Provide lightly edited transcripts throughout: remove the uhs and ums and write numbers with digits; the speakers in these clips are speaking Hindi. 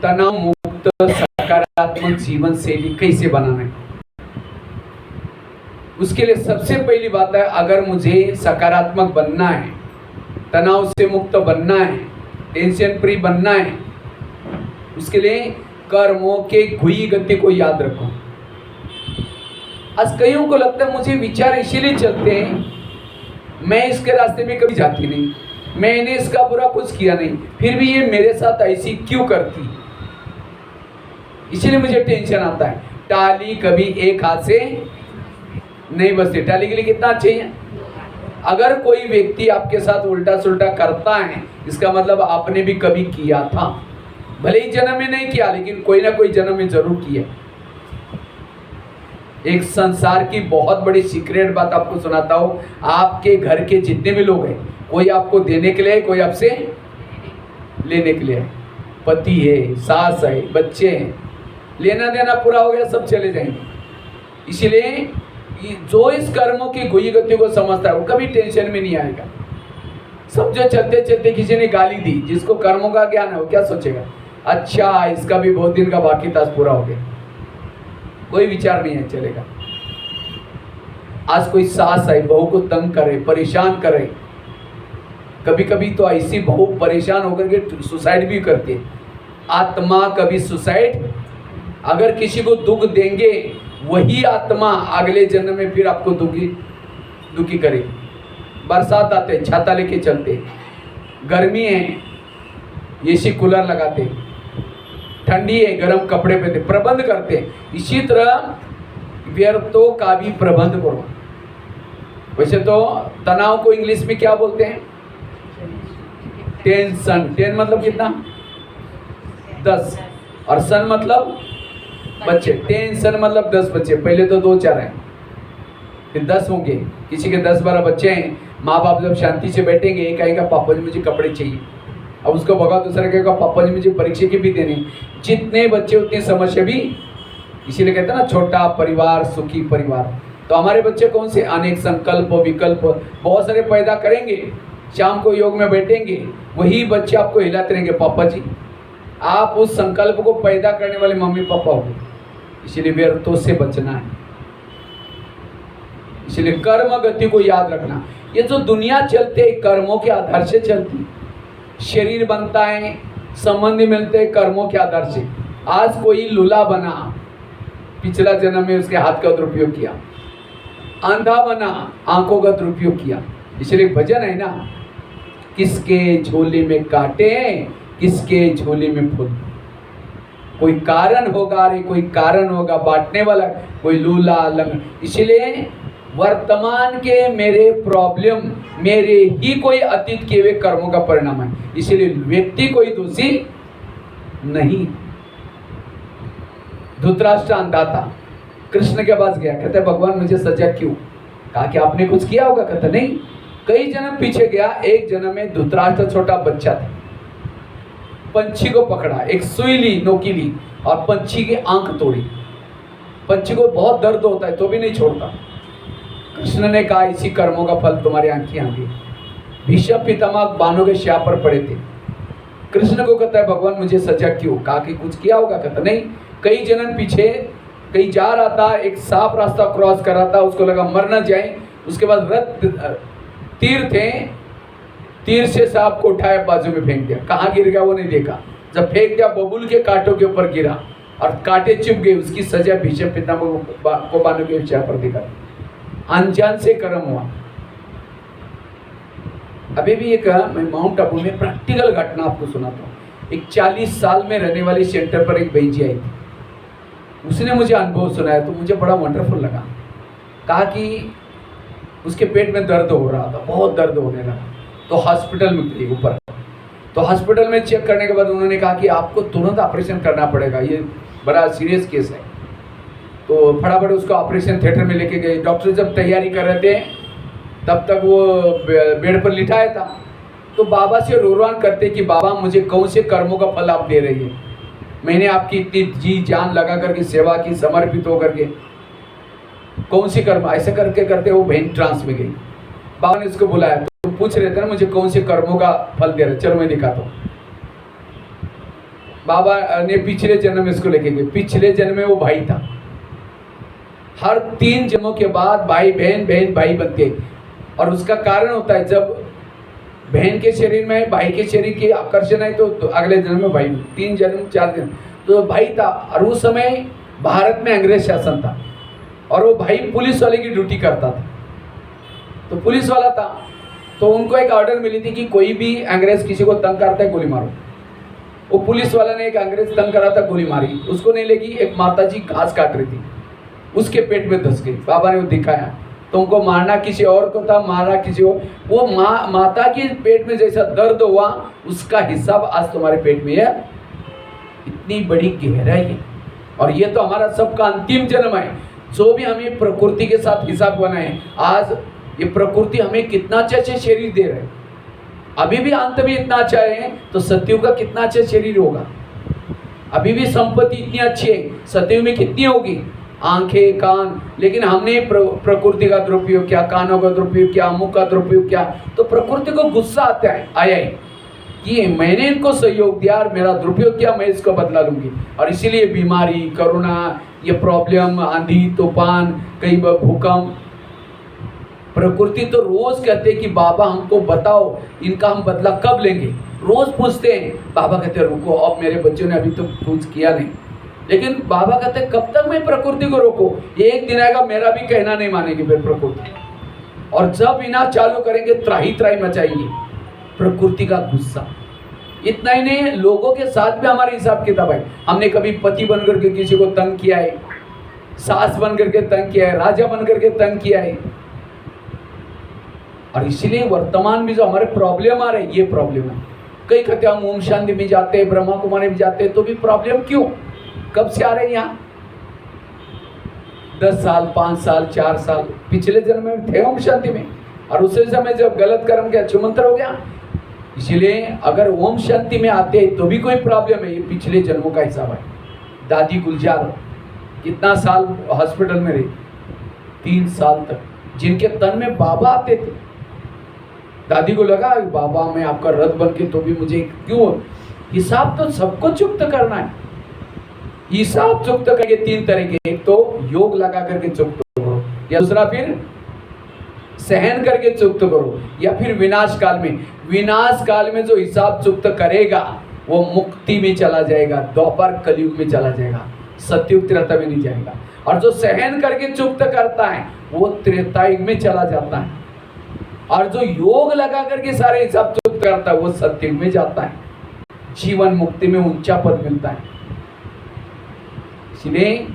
तनाव मुक्त सकारात्मक जीवन शैली कैसे बनाना है। उसके लिए सबसे पहली बात है, अगर मुझे सकारात्मक बनना है, तनाव से मुक्त बनना है, टेंशन फ्री बनना है, उसके लिए कर्मों के घुई गति को याद रखो। आज कईयों को लगता है मुझे विचार इसीलिए चलते हैं, मैं इसके रास्ते में कभी जाती नहीं, मैंने इसका बुरा कुछ किया नहीं, फिर भी ये मेरे साथ ऐसी क्यों करती, इसीलिए मुझे टेंशन आता है। टाली कभी एक हाथ से नहीं बजती, टाली के लिए कितना चाहिए। अगर कोई व्यक्ति आपके साथ उल्टा सुल्टा करता है, इसका मतलब आपने भी कभी किया था, भले ही जन्म में नहीं किया लेकिन कोई ना कोई जन्म में जरूर किया। एक संसार की बहुत बड़ी सीक्रेट बात आपको सुनाता हूं, आपके घर के जितने भी लोग हैं, कोई आपको देने के लिए है, कोई आपसे लेने के लिए है। पति है, सास है, बच्चे हैं, लेना देना पूरा हो गया, सब चले जाएंगे। इसलिए जो इस कर्मों की घुई गति को समझता है वो कभी टेंशन में नहीं आएगा। समझो चलते चलते किसी ने गाली दी, जिसको कर्मों का ज्ञान है वो क्या सोचेगा, अच्छा इसका भी बहुत दिन का बाकी था, पूरा हो गया, कोई विचार नहीं है, चलेगा। आज कोई सास है, बहू को तंग करे, परेशान करे, कभी कभी तो ऐसी बहू परेशान होकर के सुसाइड भी करती है। आत्मा कभी सुसाइड, अगर किसी को दुख देंगे वही आत्मा अगले जन्म में फिर आपको दुखी करे। बरसात आते छाता लेके चलते, गर्मी है एसी कूलर लगाते, ठंडी है गर्म कपड़े पहनते, प्रबंध करते। इसी तरह व्यर्थों का भी प्रबंध करो। वैसे तो तनाव को इंग्लिश में क्या बोलते हैं, टेंशन। टेन मतलब कितना, 10, और सन मतलब बच्चे। टेंशन मतलब 10 बच्चे, पहले तो 2-4 हैं, फिर 10 होंगे। किसी के 10-12 बच्चे हैं, माँ बाप जब शांति से बैठेंगे, एक कहेगा पापा जी मुझे कपड़े चाहिए, अब उसको भगा दूसरा कहेगा पापा जी मुझे परीक्षा की भी देनी। जितने बच्चे उतनी समस्या भी, इसीलिए कहते हैं ना छोटा परिवार सुखी परिवार। तो हमारे बच्चे कौन से, अनेक संकल्प विकल्प बहुत सारे पैदा करेंगे, शाम को योग में बैठेंगे, वही बच्चे आपको हिलाते रहेंगे, पापा जी आप उस संकल्प को पैदा करने वाले मम्मी पापा हो। इसलिए व्यर्थों से बचना है, इसलिए कर्म गति को याद रखना। ये जो दुनिया चलते है कर्मों के आधार से चलती, शरीर बनता है, संबंध मिलते हैं कर्मों के आधार से। आज कोई लूला बना, पिछला जन्म में उसके हाथ का दुरुपयोग किया, अंधा बना, आंखों का दुरुपयोग किया। इसलिए भजन है ना, किसके झोले में कांटे किसके झोले में फूल। कोई कारण होगा, अरे कोई कारण होगा बांटने वाला, कोई लूला लंग। इसलिए वर्तमान के मेरे प्रॉब्लम मेरे ही कोई अतीत किए हुए कर्मों का परिणाम है। इसलिए व्यक्ति कोई दोषी नहीं। धृतराष्ट्र अंधा था, कृष्ण के पास गया, कहते भगवान मुझे सजा क्यों, कहा कि आपने कुछ किया होगा, कहते नहीं। कई जन्म पीछे गया, एक जन्म में धृतराष्ट्र छोटा बच्चा था, पंछी को पकड़ा, एक सुई ली नोकीली और पंछी की आंख तोड़ी। पंछी को बहुत दर्द होता है तो भी नहीं छोड़ता। कृष्ण ने कहा इसी कर्मों का फल तुम्हारी आंखें आंगी। भीष्म पितामह बाणों के शाप पर पड़े थे। कृष्ण को कहता है भगवान मुझे सजा क्यों, कहा कि कुछ किया होगा, कहता नहीं। कई जन्म पीछे कहीं जा रहा था, एक सांप रास्ता क्रॉस कर रहा था, उसको लगा मर न जाए, उसके बाद तीर थे, तीर से सांप को उठाया बाजू में फेंक दिया, कहाँ गिर गया वो नहीं देखा। जब फेंक दिया बबूल के कांटों के ऊपर गिरा और कांटे चुभ गए। उसकी सजा भीष्म पितामह को बाणों के शाप पर दिखा। अनजान से कर्म हुआ। अभी भी एक मैं माउंट आबू में प्रैक्टिकल घटना आपको सुनाता हूँ। एक 40 साल में रहने वाली सेंटर पर एक बहन जी आई थी, उसने मुझे अनुभव सुनाया तो मुझे बड़ा वंडरफुल लगा। कहा कि उसके पेट में दर्द हो रहा था, बहुत दर्द होने लगा, तो हॉस्पिटल में गई ऊपर। तो हॉस्पिटल में चेक करने के बाद उन्होंने कहा कि आपको तुरंत ऑपरेशन करना पड़ेगा, ये बड़ा सीरियस केस है। तो फटाफट उसको ऑपरेशन थिएटर में लेके गए। डॉक्टर जब तैयारी कर रहे थे तब तक वो बेड पर लिटाया था। तो बाबा से रोरवान करते कि बाबा मुझे कौन से कर्मों का फल आप दे रही है, मैंने आपकी इतनी जी जान लगा करके सेवा की, समर्पित होकर के, कौन सी कर्म। ऐसे करके करते वो बहन ट्रांस में गई। बाबा ने उसको बुलाया तो पूछ रहे थे ना मुझे कौन से कर्मों का फल दे रहे, चलो मैं दिखाता हूँ। बाबा ने पिछले जन्म में इसको लेके गए, पिछले जन्म में वो भाई था। हर 3 जन्मों के बाद भाई बहन, बहन भाई बनते हैं। और उसका कारण होता है, जब बहन के शरीर में है, भाई के शरीर की आकर्षण है, तो अगले जन्म में भाई, 3 जन्म 4 जन्म तो भाई था। और उस समय भारत में अंग्रेज शासन था और वो भाई पुलिस वाले की ड्यूटी करता था। तो पुलिस वाला था, तो उनको एक ऑर्डर मिली थी कि कोई भी अंग्रेज किसी को तंग करता है गोली मारो। वो पुलिस वाला ने एक अंग्रेज तंग करा था, गोली मारी, उसको नहीं लगी। एक माता जी घास काट रही थी, उसके पेट में धंस गई। बाबा ने वो दिखाया, तुमको मारना किसी और को था, मारना किसी और। वो माता के पेट में जैसा दर्द हुआ, उसका हिसाब आज तुम्हारे पेट में है। इतनी बड़ी गहराई है। और ये तो हमारा सबका अंतिम जन्म है। जो भी हमें प्रकृति के साथ हिसाब बनाए, आज ये प्रकृति हमें कितना अच्छा शरीर दे रहा है। अभी भी अंत में इतना अच्छा है, तो सतयुग का कितना अच्छा शरीर होगा। अभी भी संपत्ति इतनी अच्छी है, सतयुग में कितनी होगी, आंखें, कान। लेकिन हमने प्रकृति का दुरुपयोग किया, कानों का दुरुपयोग किया, मुख का दुरुपयोग किया, तो प्रकृति को गुस्सा आता है, आया है कि मैंने इनको सहयोग दिया और मेरा दुरुपयोग किया, मैं इसको बदला लूंगी। और इसीलिए बीमारी, करुणा, ये प्रॉब्लम, आंधी, तूफान, कई बार भूकंप। प्रकृति तो रोज कहते हैं कि बाबा हमको बताओ इनका हम बदला कब लेंगे। रोज पूछते हैं, बाबा कहते हैं रुको, अब मेरे बच्चों ने अभी तो कुछ किया नहीं। लेकिन बाबा कहते हैं कब तक मैं प्रकृति को रोको, एक दिन आएगा मेरा भी कहना नहीं मानेगी फिर प्रकृति। और जब इना चालू करेंगे, त्राही त्राही मचाएंगे प्रकृति का गुस्सा। इतना ही नहीं, लोगों के साथ भी हमारे हिसाब किताब है। हमने कभी पति बनकर के किसी को तंग किया है, सास बनकर के तंग किया है, राजा बनकर के तंग किया है। और इसीलिए वर्तमान में जो हमारे प्रॉब्लम आ रहे हैं, ये प्रॉब्लम है। कई कहते हैं हम ओम शांति में जाते हैं, ब्रह्मा कुमारी में जाते हैं, तो भी प्रॉब्लम क्यों, कब से आ रहे हैं यहाँ? 10 साल, 5 साल, 4 साल पिछले जन्म में थे ओम शांति में, और उसी समय जब गलत कर्म किया, छुमंतर हो गया। इसलिए अगर ओम शांति में आते हैं तो भी कोई प्रॉब्लम है, ये पिछले जन्मों का हिसाब है। दादी गुलजार कितना साल हॉस्पिटल में रही, 3 साल तक, जिनके तन में बाबा आते थे। दादी को लगा बाबा मैं आपका रथ बन के, तो भी मुझे क्यों, हिसाब तो सबको चुक्त करना है। हिसाब चुक्त करके 3 तरह के, एक तो योग लगा करके चुक्त करो, या दूसरा फिर सहन करके चुक्त करो, या फिर विनाश काल में। विनाश काल में जो हिसाब चुक्त करेगा वो मुक्ति में चला जाएगा, द्वापर कलयुग में चला जाएगा, सतयुग त्रेता में नहीं जाएगा। और जो सहन करके चुक्त करता है वो त्रेतायुग में चला जाता है। और जो योग लगा करके सारे हिसाब चुक्त करता है वो सतयुग में जाता है, जीवन मुक्ति में ऊंचा पद मिलता है। इसलिए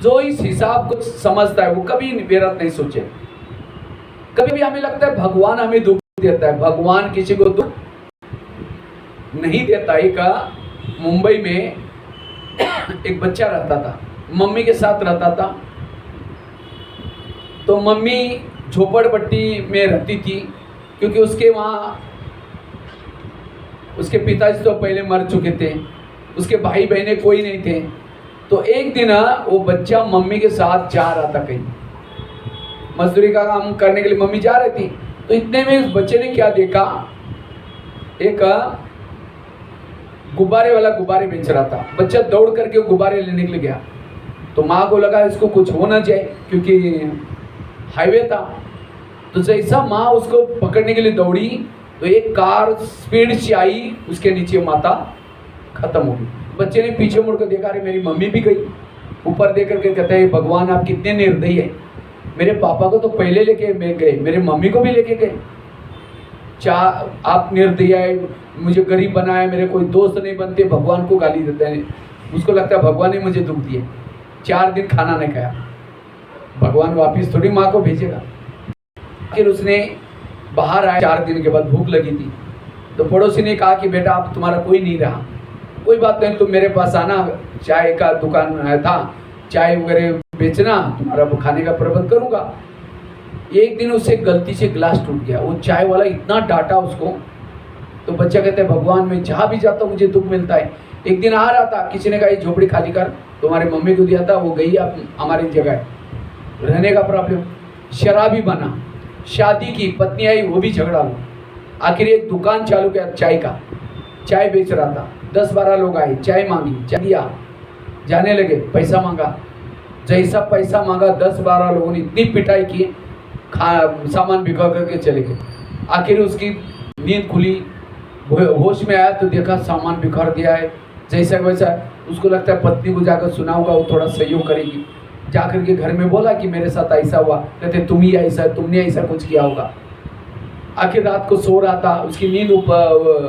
जो इस हिसाब को समझता है वो कभी व्यर्थ नहीं सोचे। कभी भी हमें लगता है भगवान हमें दुख देता है, भगवान किसी को दुख नहीं देता। एक मुंबई में एक बच्चा रहता था, मम्मी के साथ रहता था। तो मम्मी झोपड़पट्टी में रहती थी, क्योंकि उसके वहाँ उसके पिताजी तो पहले मर चुके थे, उसके भाई बहने कोई नहीं थे। तो एक दिन वो बच्चा मम्मी के साथ जा रहा था, कहीं मजदूरी का काम करने के लिए मम्मी जा रही थी। तो इतने में उस बच्चे ने क्या देखा, एक गुब्बारे वाला गुब्बारे बेच रहा था। बच्चा दौड़ करके वो गुब्बारे लेने के लिए गया। तो माँ को लगा इसको कुछ होना चाहिए, क्योंकि हाईवे था। तो जैसा माँ उसको पकड़ने के लिए दौड़ी, तो एक कार स्पीड से आई, उसके नीचे माता खत्म हो गई। बच्चे ने पीछे मुड़कर देखा, अरे मेरी मम्मी भी गई। ऊपर देख करके कहते हैं भगवान आप कितने निर्दयी है, मेरे पापा को तो पहले लेके गए, मेरे मम्मी को भी लेके गए। आप निर्दयी है, मुझे गरीब बनाया, मेरे कोई दोस्त नहीं बनते, भगवान को गाली देते हैं। उसको लगता है भगवान ने मुझे दुख दिया। 4 दिन खाना नहीं खाया, भगवान वापिस थोड़ी माँ को भेजेगा। फिर उसने बाहर आया, 4 दिन के बाद भूख लगी थी। तो पड़ोसी ने कहा कि बेटा आप तुम्हारा कोई नहीं रहा, कोई बात नहीं, तुम मेरे पास आना, चाय का दुकान था, चाय वगैरह बेचना, तुम्हारा खाने का प्रबंध करूँगा। एक दिन उससे गलती से गिलास टूट गया। वो चाय वाला इतना डांटा उसको। तो बच्चा कहता है भगवान मैं जहाँ भी जाता हूँ मुझे दुख मिलता है। एक दिन आ रहा था, किसी ने कहा ये झोपड़ी खाली कर, तुम्हारी मम्मी को दिया था, वो गई अब हमारी जगह, रहने का प्रॉब्लम। शराबी बना, शादी की, पत्नी आई, वो भी झगड़ा हुआ। आखिर एक दुकान चालू किया चाय का, चाय बेच रहा था। 10-12 लोग आए, चाय मांगी, चाय दिया, जाने लगे, पैसा मांगा। जैसा पैसा मांगा 10-12 लोगों ने इतनी पिटाई की, सामान बिखा करके चले गए। आखिर उसकी नींद खुली, होश में आया तो देखा सामान बिखर दिया है। जैसा वैसा उसको लगता है पत्नी को जाकर सुनाऊंगा, वो थोड़ा सहयोग करेगी। जाकर के घर में बोला कि मेरे साथ ऐसा हुआ। कहते तुम ही ऐसा, तुमने ऐसा कुछ किया होगा। आखिर रात को सो रहा था, उसकी नींद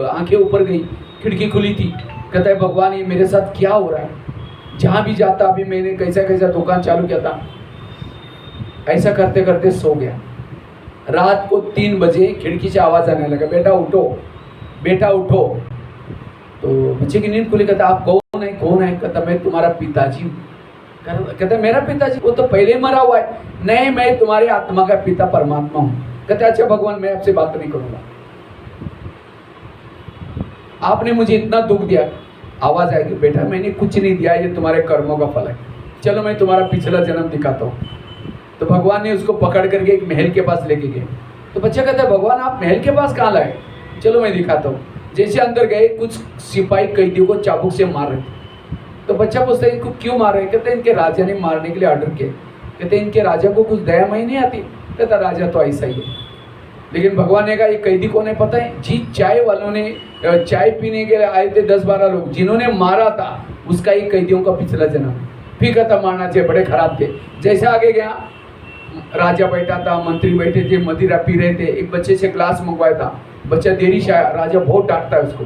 आंखें ऊपर गई, खिड़की खुली थी। कहता है भगवान ये मेरे साथ क्या हो रहा है, जहाँ भी जाता अभी मैंने कैसा कैसा दुकान चालू किया था। ऐसा करते करते सो गया। रात को 3 बजे खिड़की से आवाज़ आने लगा, बेटा उठो, बेटा उठो। तो बच्चे की नींद खुली। कहता आप कौन है, कौन है? कहता मैं तुम्हारा पिताजी हूँ। कहता मेरा पिताजी? वो तो पहले मरा हुआ है। नहीं, मैं तुम्हारे आत्मा का पिता परमात्मा हूँ। कहते अच्छा भगवान मैं आपसे बात नहीं करूँगा, आपने मुझे इतना दुख दिया। आवाज़ आएगी, बेटा मैंने कुछ नहीं दिया, ये तुम्हारे कर्मों का फल है, चलो मैं तुम्हारा पिछला जन्म दिखाता हूँ। तो भगवान ने उसको पकड़ करके एक महल के पास लेके गए। तो बच्चा कहता है भगवान आप महल के पास कहाँ लाए? चलो मैं दिखाता हूँ। जैसे अंदर गए, कुछ सिपाही कैदियों को चाबुक से मार रहे थे। तो बच्चा पूछता है इनको क्यों मार रहे हैं? कहते इनके राजा ने मारने के लिए ऑर्डर किया। कहते इनके राजा को कुछ दया मई नहीं आती? कहता राजा तो ऐसा ही है। लेकिन भगवान ने कहा ये कैदी कौन है पता है? जी चाय वालों ने, चाय पीने के लिए आए थे 10-12 लोग, जिन्होंने मारा था उसका एक कैदियों का पिछला जन्म। फिर कहता मारना चाहिए, बड़े खराब थे। जैसे आगे गया, राजा बैठा था, मंत्री बैठे थे, मदिरा पी रहे थे। एक बच्चे से ग्लास मंगवाया था, बच्चा देरी से आया, राजा बहुत डांटता है उसको,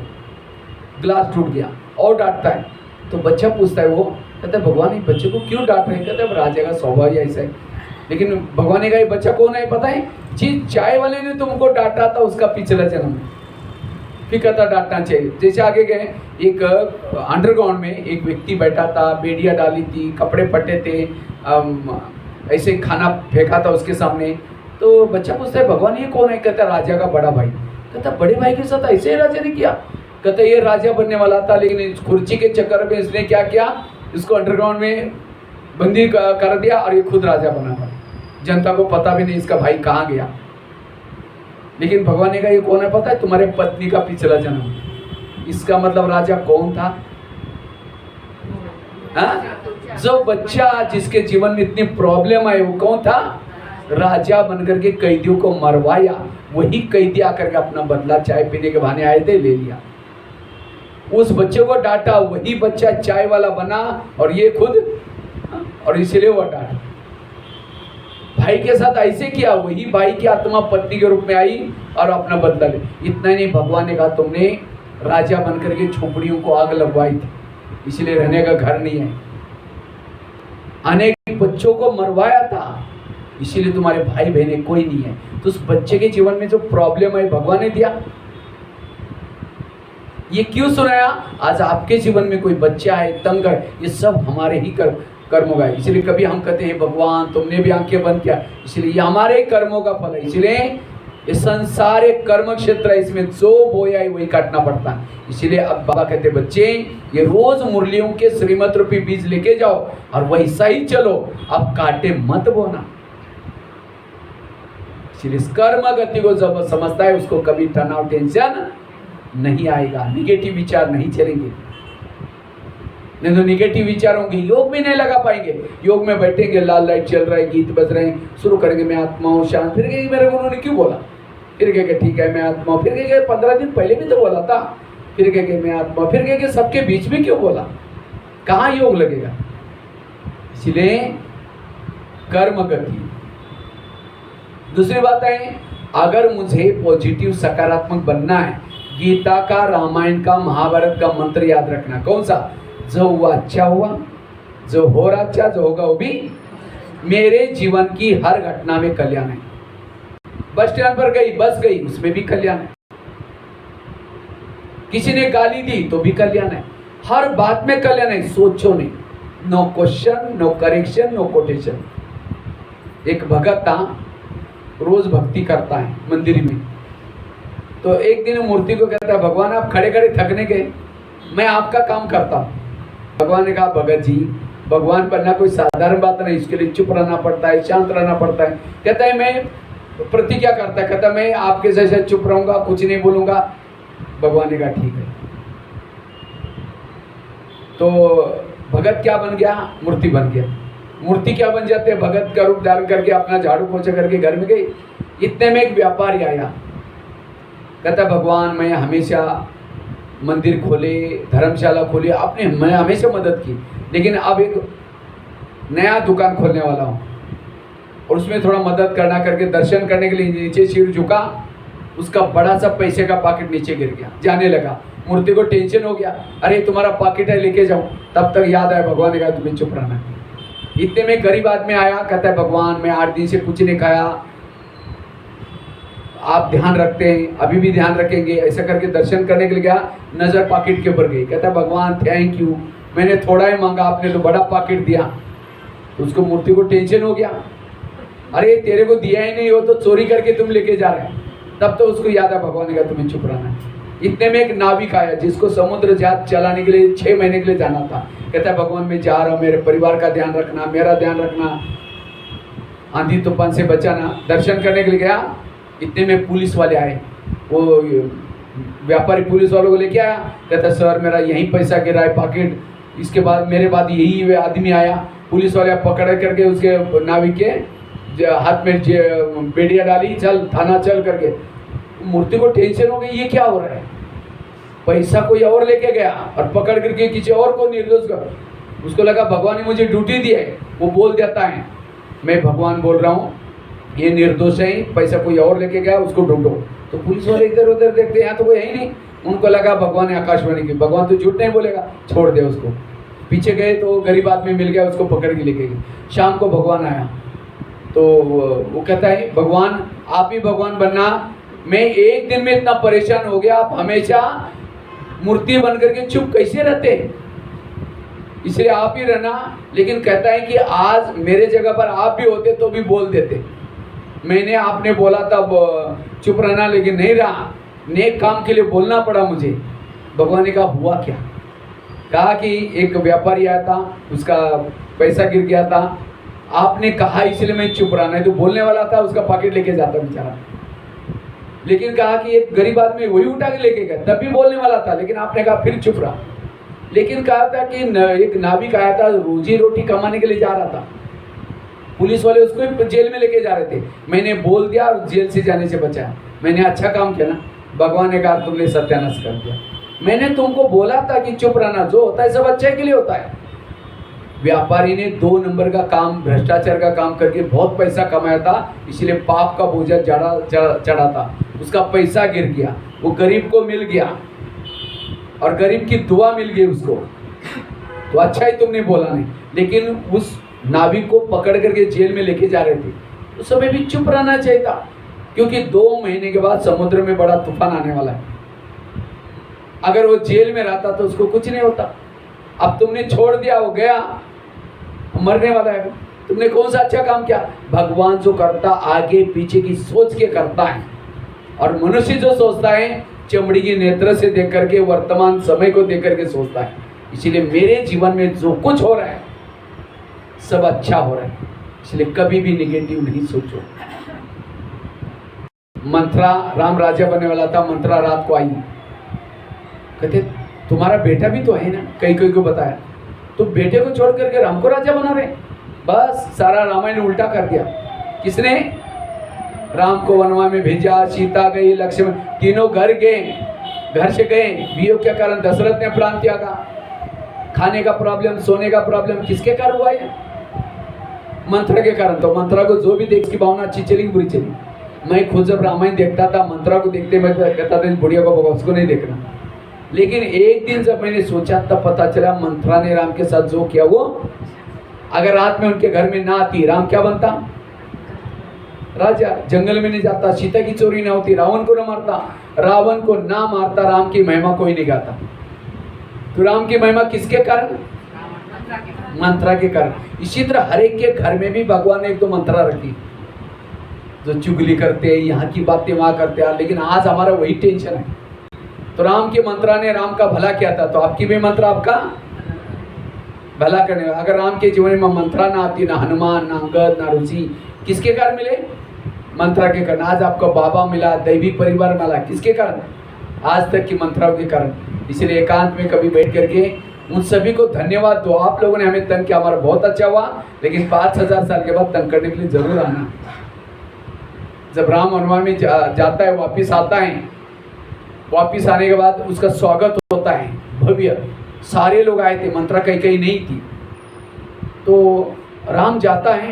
ग्लास टूट गया और डांटता है। तो बच्चा पूछता है, वो कहता है भगवान इस बच्चे को क्यों डांट रहे हैं? कहता है राजा का स्वभाव ही ऐसा है। लेकिन भगवान ने कहा ये बच्चा कौन है पता है? जी चाय वाले ने तुमको डांटा था, उसका पिछला जन्म। फिर कहता डांटना चाहिए। जैसे आगे गए, एक अंडरग्राउंड में एक व्यक्ति बैठा था, बेड़ियाँ डाली थी, कपड़े फटे थे, ऐसे खाना फेंका था उसके सामने। तो बच्चा पूछता है भगवान ये कौन है? कहता राजा का बड़ा भाई। कहता बड़े भाई के साथ ऐसे ही राजा ने किया? कहता ये राजा बनने वाला था, लेकिन इस कुर्सी के चक्कर में इसने क्या किया, इसको अंडरग्राउंड में बंदी कर दिया और ये खुद राजा बना था। जनता को पता भी नहीं इसका भाई कहाँ गया। लेकिन भगवान ने कहा ये कौन है पता है? तुम्हारे पत्नी का पिछला जन्म। इसका मतलब राजा कौन था? जो बच्चा जिसके जीवन में इतनी प्रॉब्लम आई वो कौन था? राजा बनकर के कैदियों को मरवाया। वही कैदी आकर के अपना बदला चाय पीने के बहाने आए थे, ले लिया। उस बच्चे को डांटा, वही बच्चा चाय वाला बना और ये खुद, और इसलिए वो डांटा। भाई के साथ ऐसे किया, वही भाई की आत्मा पत्नी के रूप में आई और अपना बदला ले। इतना ही नहीं, भगवान ने कहा तुमने राजा बनकर के झोपड़ियों को आग लगवाई थी, इसलिए रहने का घर नहीं है। अनेक बच्चों को मरवाया था, इसीलिए तुम्हारे भाई बहने कोई नहीं है। तो उस बच्चे के जीवन में जो प्रॉब्लम है भगवान ने दिया। ये क्यों सुनाया? आज आपके जीवन में कोई बच्चा है, तंग है, ये सब हमारे ही कर्मों का है। इसलिए कभी हम कहते हैं भगवान तुमने भी आंखें बंद किया, इसलिए ये हमारे कर्मों का फल है। इसलिए ये संसार एक कर्म क्षेत्र है, इसमें जो बोया है वही काटना पड़ता है। इसलिए अब बाबा कहते बच्चे ये रोज मुरलियों के श्रीमत रूपी बीज लेके जाओ और वैसा ही चलो, अब काटे मत बोना। इसलिए इस कर्म गति को जब समझता है उसको कभी तनाव टेंशन नहीं आएगा, निगेटिव विचार नहीं चलेंगे। नहीं तो निगेटिव विचार होंगे, योग भी नहीं लगा पाएंगे। योग में बैठेंगे, लाल लाइट चल रहा है, गीत बज रहे हैं, शुरू करेंगे मैं आत्मा हूँ शांत, फिर कहेंगे मेरे गुरु ने क्यों बोला, फिर कहेंगे ठीक है मैं आत्मा हूँ, फिर कहेंगे 15 दिन पहले भी तो बोला था, फिर कहेंगे मैं आत्मा, फिर कहेंगे सबके बीच में क्यों बोला, कहाँ योग लगेगा। इसलिए कर्म गति। दूसरी बात है, अगर मुझे पॉजिटिव सकारात्मक बनना है, गीता का, रामायण का, महाभारत का मंत्र याद रखना। कौन सा? जो हुआ अच्छा हुआ, जो हो रहा अच्छा, जो होगा वो भी। मेरे जीवन की हर घटना में कल्याण है। बस स्टैंड पर गई, बस गई, उसमें भी कल्याण है। किसी ने गाली दी तो भी कल्याण है। हर बात में कल्याण है, सोचो नहीं। No question, no correction, no quotation. एक भगत था, रोज भक्ति करता है मंदिर में। तो एक दिन मूर्ति को कहता है भगवान आप खड़े खड़े थकने गए, मैं आपका काम करता हूँ। भगवान ने कहा भगत जी भगवान बनना कोई साधारण बात नहीं, इसके लिए चुप रहना पड़ता है, शांत रहना पड़ता है। कहता है मैं प्रतिज्ञा करता है, कहता मैं आपके जैसे चुप रहूंगा, कुछ नहीं बोलूंगा। भगवान ने कहा ठीक है। तो भगत क्या बन गया? मूर्ति बन गया। मूर्ति क्या बन जाते हैं? भगत का रूप धारण करके अपना झाड़ू पोछा करके घर में गई। इतने में एक व्यापारी आया, कहता भगवान मैं हमेशा मंदिर खोले, धर्मशाला खोले, आपने मैं हमेशा मदद की, लेकिन अब एक नया दुकान खोलने वाला हूँ और उसमें थोड़ा मदद करना करके दर्शन करने के लिए नीचे सिर झुका, उसका बड़ा सा पैसे का पॉकेट नीचे गिर गया, जाने लगा। मूर्ति को टेंशन हो गया, अरे तुम्हारा पॉकेट है लेके जाओ। तब तक याद आया, भगवान ने कहा तुम्हें चुप रहना। इतने में गरीब आदमी आया, कहता है भगवान मैं 8 दिन से कुछ नहीं खाया, आप ध्यान रखते हैं, अभी भी ध्यान रखेंगे। ऐसा करके दर्शन करने के लिए गया, नजर पॉकेट के ऊपर गई। कहता है भगवान थैंक यू, मैंने थोड़ा ही मांगा, आपने तो बड़ा पॉकेट दिया। उसको मूर्ति को टेंशन हो गया, अरे तेरे को दिया ही नहीं हो तो चोरी करके तुम लेके जा रहे हैं। तब तो उसको याद है, भगवान ने कहा तुम्हें चुप रहना है। इतने में एक नाविक आया जिसको समुद्र जहाज चलाने के लिए 6 महीने के लिए जाना था। कहता है भगवान मैं जा रहा हूँ, मेरे परिवार का ध्यान रखना, मेरा ध्यान रखना, आंधी तूफान से बचाना। दर्शन करने के लिए गया, इतने में पुलिस वाले आए। वो व्यापारी पुलिस वालों को लेके आया, कहता सर मेरा यहीं पैसा गिरा है पॉकेट। इसके बाद मेरे बाद यही आदमी आया, पुलिस वाले पकड़ करके उसके नाविक के हाथ में बेड़िया डाली, चल थाना चल करके। मूर्ति को टेंशन हो गई, ये क्या हो रहा है, पैसा कोई और लेके गया और पकड़ करके किसी और को निर्दोष कर। उसको लगा भगवान ने मुझे ड्यूटी दी है, वो बोल देता है मैं भगवान बोल रहा हूँ, ये निर्दोष है, पैसा कोई और लेके गया, उसको ढूंढो। तो पुलिस वाले इधर उधर देखते यहाँ तो कोई है ही नहीं। उनको लगा भगवान ने आकाशवाणी की, भगवान तो झूठ नहीं बोलेगा, छोड़ दे उसको। पीछे गए तो गरीब आदमी मिल गया, उसको पकड़ के लेके गए। शाम को भगवान आया तो वो कहता है भगवान आप ही भगवान बनना, मैं एक दिन में इतना परेशान हो गया, आप हमेशा मूर्ति बन करके चुप कैसे रहते, इसलिए आप ही रहना। लेकिन कहता है कि आज मेरे जगह पर आप भी होते तो भी बोल देते, मैंने आपने बोला था चुप रहना लेकिन नहीं रहा, नेक काम के लिए बोलना पड़ा मुझे। भगवान ने कहा हुआ क्या? कहा कि एक व्यापारी आया था, उसका पैसा गिर गया था, आपने कहा इसलिए मैं चुप रहा, नहीं तो बोलने वाला था, उसका पॉकेट लेके जाता बेचारा। लेकिन कहा कि एक गरीब आदमी वही उठा के लेके गया, तब भी बोलने वाला था, लेकिन आपने कहा फिर चुप रहा। लेकिन कहा था कि एक नाविक आया था, रोजी रोटी कमाने के लिए जा रहा था, पुलिस वाले उसको जेल में लेके जा रहे थे, मैंने बोल दिया और जेल से जाने से बचाया, मैंने अच्छा काम किया ना। भगवान ने कहा तुमने सत्यानाश कर दिया, मैंने तुमको बोला था कि चुप रहना, जो होता है सब अच्छे के लिए होता है। व्यापारी ने 2 नंबर का काम, भ्रष्टाचार का काम करके बहुत पैसा कमाया था, इसलिए पाप का बोझा चढ़ा था, उसका पैसा गिर गया, वो गरीब को मिल गया और गरीब की दुआ मिल गई उसको, तो अच्छा ही तुमने बोला नहीं। लेकिन उस नाविक को पकड़ करके जेल में लेके जा रहे थे, तो समय भी चुप रहना चाहिए था, क्योंकि 2 महीने के बाद समुद्र में बड़ा तूफान आने वाला है। अगर वो जेल में रहता तो उसको कुछ नहीं होता। अब तुमने छोड़ दिया, वो गया, मरने वाला है, तुमने कौन सा अच्छा काम किया? भगवान जो करता आगे पीछे की सोच के करता है, और मनुष्य जो सोचता है चमड़ी की नेत्र से देख करके, वर्तमान समय को देख करके सोचता है। इसलिए मेरे जीवन में जो कुछ हो रहा है सब अच्छा हो रहा है, इसलिए कभी भी निगेटिव नहीं सोचो। मंथरा, राम राजा बनने वाला था, मंथरा रात को आई, कहते तुम्हारा बेटा भी तो है ना, कई को बताया, तो बेटे को छोड़ करके राम को राजा बना रहे। बस सारा रामायण उल्टा कर दिया। किसने? राम को वनवा में भेजा, सीता गई, लक्ष्मण, तीनों घर गए, घर से गए, वियोग के कारण दशरथ ने प्राण त्यागा। खाने का प्रॉब्लम, सोने का प्रॉब्लम किसके कारण हुआ है? मंथरा के कारण। तो मंथरा को जो भी देख, उसकी भावना अच्छी चली बुरी चली। मैं खुद जब रामायण देखता था, मंथरा को देखते मैं कहता था बुढ़िया को भगवान उसको नहीं देखना। लेकिन एक दिन जब मैंने सोचा तब पता चला मंथरा ने राम के साथ जो किया, वो अगर रात में उनके घर में ना आती, राम क्या बनता? राजा। जंगल में नहीं जाता, सीता की चोरी ना होती, रावण को न मारता, रावण को ना मारता, राम की महिमा कोई नहीं गाता। तो राम की महिमा किसके कारण? मंथरा के कारण। इसी तरह हर एक के घर में भी भगवान ने एक तो मंथरा रखी, जो चुगली करते हैं, यहाँ की बातें वहाँ करते हैं। लेकिन आज हमारा वही टेंशन है। तो राम की मंत्रा ने राम का भला किया था, तो आपकी भी मंत्रा आपका भला करने। अगर राम के जीवन में मंत्रा ना आती, ना हनुमान, ना अंगद, ना ऋषि, किसके कारण मिले? मंत्रा के कारण। आज आपको बाबा मिला, दैवी परिवार मिला, किसके कारण? आज तक की मंत्राओं के कारण। इसलिए एकांत में कभी बैठ करके उन सभी को धन्यवाद दो। आप लोगों ने हमें तंग किया, हमारा बहुत अच्छा हुआ, लेकिन 5000 साल के बाद तंग करने के लिए जरूर आना। जब राम वनवास में जाता है, वापिस आता है, वापिस आने के बाद उसका स्वागत होता है भव्य। सारे लोग आए थे, मंत्रा कहीं कहीं नहीं थी। तो राम जाता है,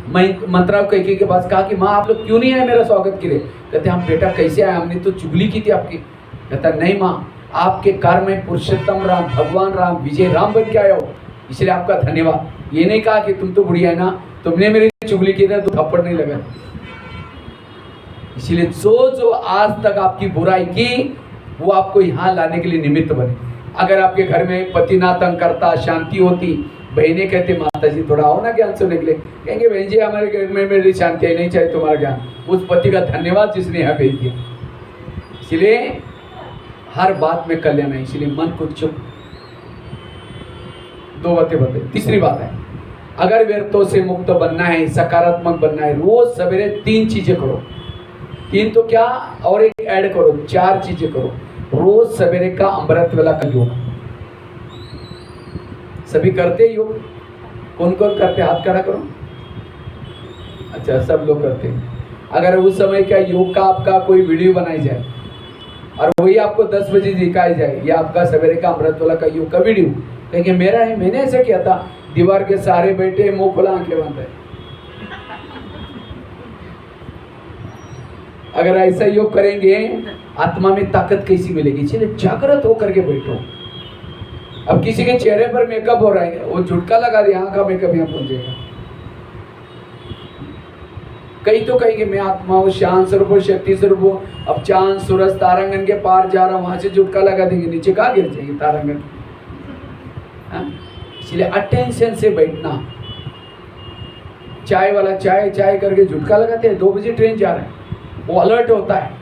मंत्रा कैकेयी के पास, कहा कि माँ आप लोग क्यों नहीं आए मेरा स्वागत के लिए? कहते हम बेटा कैसे आए, हमने तो चुगली की थी आपकी। कहता नहीं माँ, आपके कार में पुरुषोत्तम राम, भगवान राम, विजय राम बन के आए हो, इसलिए आपका धन्यवाद। ये नहीं कहा कि तुम तो बुढ़िया है ना, तुमने मेरी चुगली की था तो थप्पड़ नहीं लगा। इसलिए जो आज तक आपकी बुराई की, वो आपको यहाँ लाने के लिए निमित्त बने। अगर आपके घर में पति ना तंग करता, शांति होती, बहनें कहते माता जी थोड़ा आओ ना ज्ञान सुनने के लिए, कहेंगे बहन जी हमारे घर में मेरी शांति है, नहीं चाहिए तुम्हारा ज्ञान। उस पति का धन्यवाद जिसने यहाँ भेज दिया। इसलिए हर बात में कल्याण है, इसलिए मन को चुप। दो बातें बताइए। तीसरी बात है, अगर व्यर्थों से मुक्त बनना है, सकारात्मक बनना है, रोज सवेरे 3 चीजें करो। 3 तो क्या, और एक ऐड करो, 4 चीजें करो। रोज सवेरे का अमृत वेला का योग। सभी करते योग? कौन कौन करते, हाथ खड़ा करो। अच्छा, सब लोग करते हैं। अगर उस समय का योग का आपका कोई वीडियो बनाई जाए और वही आपको 10 बजे दिखाई जाए, या आपका सवेरे का अमृत वेला का योग का वीडियो, कहेंगे मेरा है, मैंने ऐसा किया था। दीवार के सारे बैठे, मुंह खुला, आंखें बंद है। अगर ऐसा योग करेंगे, आत्मा में ताकत कैसी मिलेगी? इसलिए जागृत होकर के बैठो। अब किसी के चेहरे पर मेकअप हो रहा है, वो झुटका लगा दिया, यहाँ का मेकअप यहाँ पहुंचेगा। कई तो कहेंगे मैं आत्मा हूँ, शांत स्वरूप हूँ, शक्ति स्वरूप हूँ, अब चांद सूरज तारांगन के पार जा रहा हूँ, वहां से झुटका लगा देंगे, नीचे कहाँ गिर जाएंगे तारांगन। इसलिए अटेंशन से बैठना। चाय वाला चाय चाय करके झुटका लगाते हैं, 2 बजे ट्रेन जा रहा है, वो अलर्ट होता है।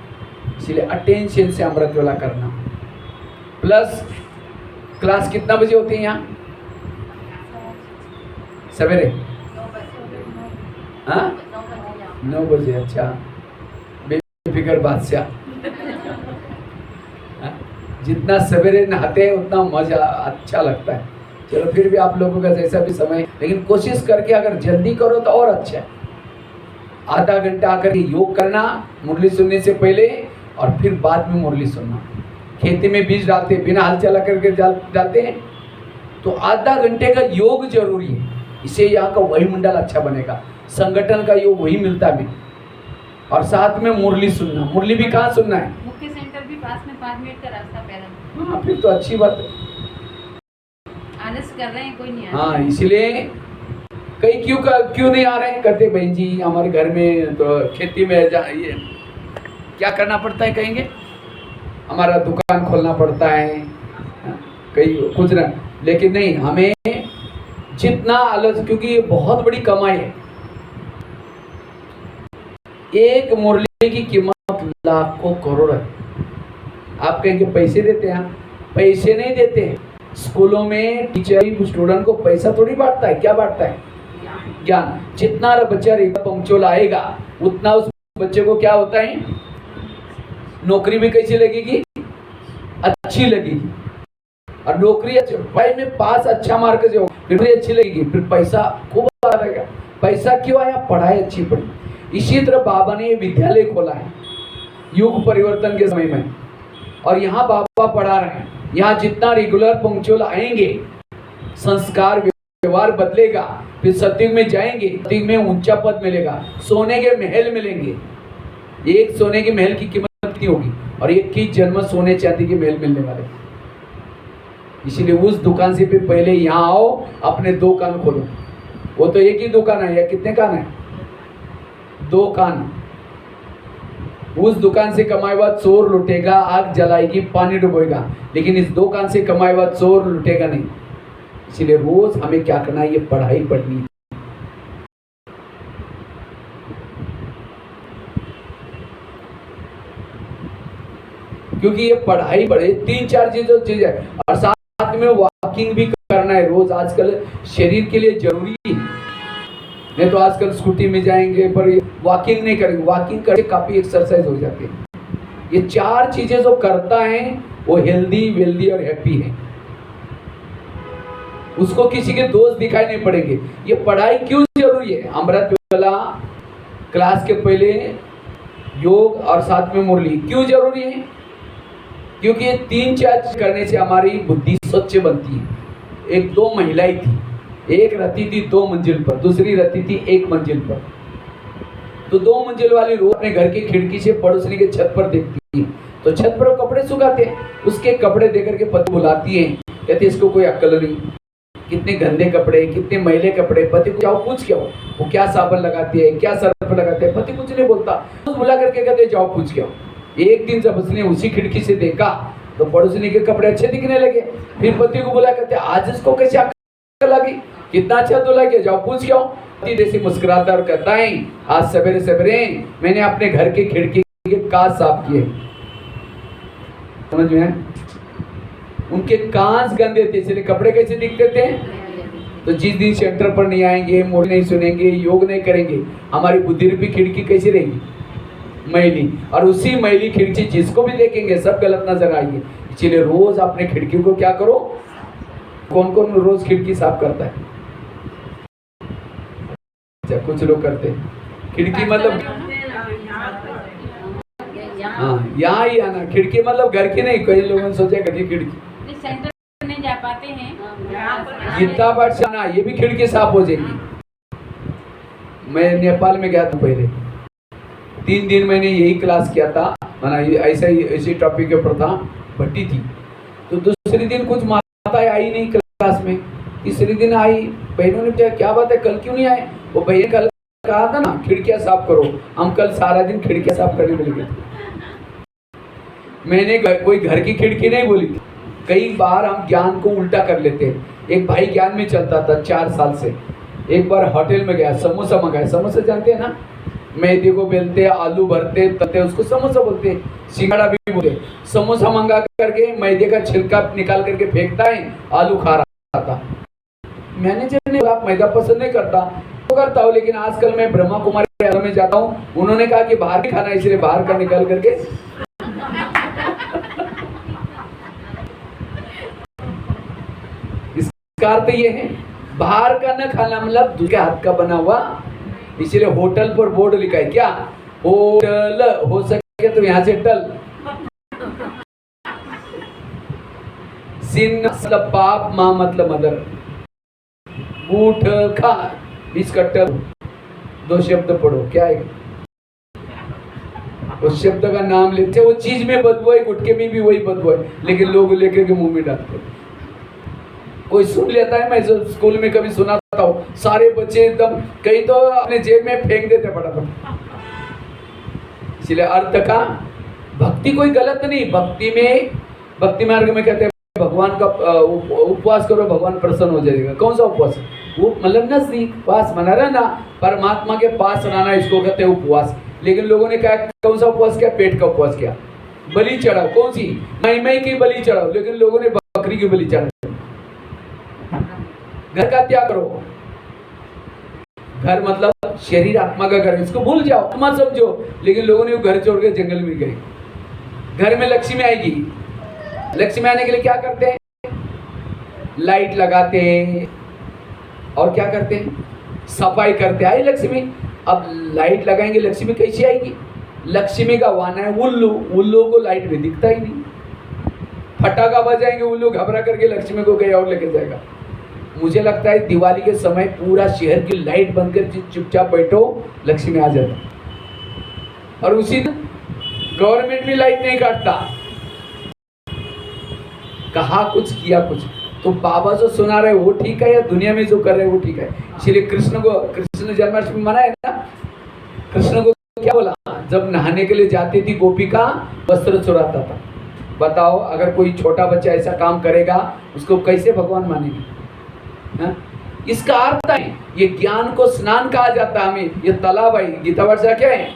इसलिए अटेंशन से अमृत वेला करना। प्लस क्लास कितना बजे होती है यहाँ सवेरे? 9 बजे। अच्छा, बेफिक्र बादशाह। जितना सवेरे नहाते हैं उतना मजा अच्छा लगता है। चलो फिर भी आप लोगों का जैसा भी समय, लेकिन कोशिश करके अगर जल्दी करो तो और अच्छा है। आधा घंटा आकर योग करना मुरली सुनने से पहले, और फिर बाद में मुरली सुनना। खेती में बीज डालते बिना हल चला करके डालते हैं, तो आधा घंटे का योग जरूरी है। इससे यहाँ का वही मंडल अच्छा बनेगा, संगठन का योग वही मिलता है। और साथ में मुरली सुनना। मुरली भी कहाँ सुनना है? मुख्य सेंटर भी पास में, 5 मिनट का रास्ता पैदल। हाँ, फिर तो अच्छी बात है। आलस कर रहे हैं, कोई नहीं आ। हाँ, इसलिए कई क्यों नहीं आ रहे हैं? कहते बहन जी हमारे घर में तो खेती में ये क्या करना पड़ता है, कहेंगे हमारा दुकान खोलना पड़ता है, कई कुछ ना। लेकिन नहीं, हमें जितना आलस, क्योंकि ये बहुत बड़ी कमाई है। एक मुरली की कीमत लाखों करोड़ है। आप कहेंगे पैसे देते हैं? पैसे नहीं देते। स्कूलों में टीचर स्टूडेंट को पैसा थोड़ी बांटता है। क्या बांटता है? ज्ञान। जितना बच्चा पंक्चुअल आएगा, उतना उस बच्चे को क्या होता है, नौकरी भी कैसी लगेगी? अच्छी लगेगी। और नौकरी भाई में पास अच्छा मार्क जो फिर भी अच्छी लगेगी, फिर पैसा खूब आएगा। पैसा क्यों आया? पढ़ाई अच्छी पढ़ी। इसी तरह बाबा ने विद्यालय खोला है युग परिवर्तन के समय में, और यहाँ बाबा पढ़ा रहे हैं। यहाँ जितना रेगुलर पंक्चुअल आएंगे, संस्कार व्यवहार बदलेगा। फिर सतयुग में जाएंगे, सतयुग में ऊंचा पद मिलेगा, सोने के महल मिलेंगे। एक सोने के महल की कीमत कितनी होगी, और 21 जन्म सोने चांदी के महल मिलने वाले। इसीलिए उस दुकान से भी पहले यहाँ आओ, अपने 2 कान खोलो। वो तो एक ही दुकान है, या कितने कान है? 2 कान। उस दुकान से कमाए हुआ चोर लुटेगा, आग जलाएगी, पानी डुबोएगा, लेकिन इस 2 कान से कमाए हुआ चोर लुटेगा नहीं। इसलिए रोज हमें क्या करना है? ये पढ़ाई पढ़नी है। क्योंकि ये पढ़ाई पढ़े 3-4 चीज है, और साथ में वॉकिंग भी करना है रोज। आजकल शरीर के लिए जरूरी है। नहीं तो आजकल स्कूटी में जाएंगे पर वॉकिंग नहीं करेंगे। वॉकिंग करके काफी एक्सरसाइज हो जाती है। ये 4 चीजें जो करता है वो हेल्दी, वेल्दी और हैप्पी है। उसको किसी के दोस्त दिखाई नहीं पड़ेंगे। ये पढ़ाई क्यों जरूरी है? अमृत वाला क्लास के पहले योग और साथ में मुरली क्यों जरूरी है? क्योंकि ये 3-4 करने से हमारी बुद्धि स्वच्छ बनती है। एक 2 महिलाएं थी, एक रहती थी 2 मंजिल पर, दूसरी रहती थी 1 मंजिल पर। तो 2 मंजिल वाली रोज अपने घर की खिड़की से पड़ोसनी के छत पर देखती है, तो छत पर कपड़े सुखाते हैं, उसके कपड़े देकर के पति बुलाती है, कहती इसको कोई अक्ल नहीं, कितने गंदे कपड़े, कितने मैले कपड़े। पति को जाओ पूछ के आओ, वो क्या साबुन लगाती है, क्या सर्फ लगाते हैं। पति कुछ नहीं बोलता, तो बुला करके कहते जाओ पूछ के आओ। एक दिन जब उसने उसी खिड़की से देखा तो पड़ोसनी के कपड़े अच्छे दिखने लगे। फिर पति को बुला, कहते आज इसको कैसे अक्ल आ गई, कितना अच्छा धुला गया, जाओ पूछ के आओ। पति जैसे मुस्कुराता और कहता है आज सवेरे सवेरे मैंने अपने घर की खिड़की के कांच साफ किए। समझ में है? उनके कांच गंदे थे, इसलिए कपड़े कैसे दिखते थे। तो जिस दिन सेंटर पर नहीं आएंगे, मोड़ नहीं सुनेंगे, योग नहीं करेंगे, हमारी बुद्धि रूपी खिड़की कैसी रहेगी? मैली। और उसी मैली खिड़की जिसको भी देखेंगे सब गलत नजर आएगी। इसलिए रोज अपने खिड़की को क्या करो। कौन कौन रोज खिड़की साफ करता है? अच्छा, कुछ लोग करते हैं। खिड़की मतलब हाँ यहाँ ही आना, खिड़की मतलब घर की नहीं। कई लोगों ने सोचा घर की खिड़की, सेंटर नहीं जा पाते हैं, गीता पाठ से आना, ये भी खिड़की साफ हो जाएगी। मैं नेपाल में गया था पहले, 3 दिन मैंने यही क्लास किया था, माना ऐसा ही इसी टॉपिक के ऊपर था, भट्टी थी। तो दूसरे दिन कुछ माताएं आई नहीं क्लास में, तीसरे दिन आई। बहनों ने पूछा क्या बात है, कल क्यों नहीं आए? वो भैया कल कहा था ना खिड़कियां साफ करो, हम कल सारा दिन खिड़कियां साफ करने में लगे। मैंने कोई घर की खिड़की नहीं बोली थी। कई बार हम ज्ञान को उल्टा कर लेते हैं। एक भाई ज्ञान में चलता था 4 साल से, एक बार होटल में गया, समोसा मंगाया। समोसा जानते हैं ना, मैदे को बेलते, आलू भरते, तलते, उसको समोसा बोलते, सिंगाड़ा भी बोलते। समोसा मंगा करके मैदे का छिलका निकाल करके फेंकता है, आलू खा रहा था। मैनेजर ने बोला मैदा पसंद नहीं करता तो करता हूँ, लेकिन आजकल मैं ब्रह्मा कुमारी आश्रम में जाता हूँ, उन्होंने कहा कि बाहर खाना, इसलिए बाहर का निकाल करके। इसका अर्थ ये है बाहर का न खाना, मतलब दूसरे हाथ का बना हुआ। इसलिए होटल पर बोर्ड लिखा है क्या, होटल हो सके तो यहां से टल। सिन मतलब पाप, मां मतलब मदर, बूट खा, इसका टल। 2 शब्द पढ़ो, क्या है? उस शब्द का नाम लेते, वो चीज में बदबू है, गुटके में भी वही बदबू है, लेकिन लोग लेकर के मुंह में डालते। कोई सुन लेता है, मैं स्कूल में कभी सुनाता हूँ, सारे बच्चे एकदम, कई तो अपने जेब में फेंक देते फटाफट। इसलिए अर्थ का भक्ति कोई गलत नहीं। भक्ति में, भक्ति मार्ग में कहते हैं भगवान का उपवास करो, भगवान प्रसन्न हो जाएगा। कौन सा उपवास? वो मतलब नजदीक पास बना रहना, परमात्मा के पास रहना, इसको कहते हैं उपवास। लेकिन लोगों ने कहा कौन सा उपवास किया? पेट का उपवास किया। बलि चढ़ाओ, कौन सी? मई की बलि चढ़ाओ, लेकिन लोगों ने बकरी की बलि चढ़ाई। घर का त्याग करो। घर मतलब शरीर आत्मा का घर, इसको भूल जाओ, मत समझो। लेकिन लोगों ने वो घर छोड़ के जंगल में गए। घर में लक्ष्मी आएगी, लक्ष्मी आने के लिए क्या करते हैं? लाइट लगाते हैं और क्या करते हैं? सफाई करते हैं। आई लक्ष्मी, अब लाइट लगाएंगे, लक्ष्मी कैसी आएगी? लक्ष्मी का वाहन है उल्लू, उल्लू को लाइट में दिखता ही नहीं। फटाका बजाएंगे, उल्लू घबरा करके लक्ष्मी को कहीं और लेके जाएगा। मुझे लगता है दिवाली के समय पूरा शहर की लाइट बंद कर चुपचाप बैठो, लक्ष्मी आ जाता। और उसी दिन गवर्नमेंट भी लाइट नहीं काटता। कहा कुछ किया कुछ। तो बाबा जो सुना रहे वो ठीक है या दुनिया में जो कर रहे वो ठीक है? इसलिए कृष्ण जन्माष्टमी मनाए ना। कृष्ण को क्या बोला? जब नहाने के लिए जाती थी गोपिका, वस्त्र चुराता था। बताओ, अगर कोई छोटा बच्चा ऐसा काम करेगा उसको कैसे भगवान मानेगी? इसका अर्थ है ये ज्ञान को स्नान कहा जाता है। हमें ये तालाब है, गीता वर्षा क्या है?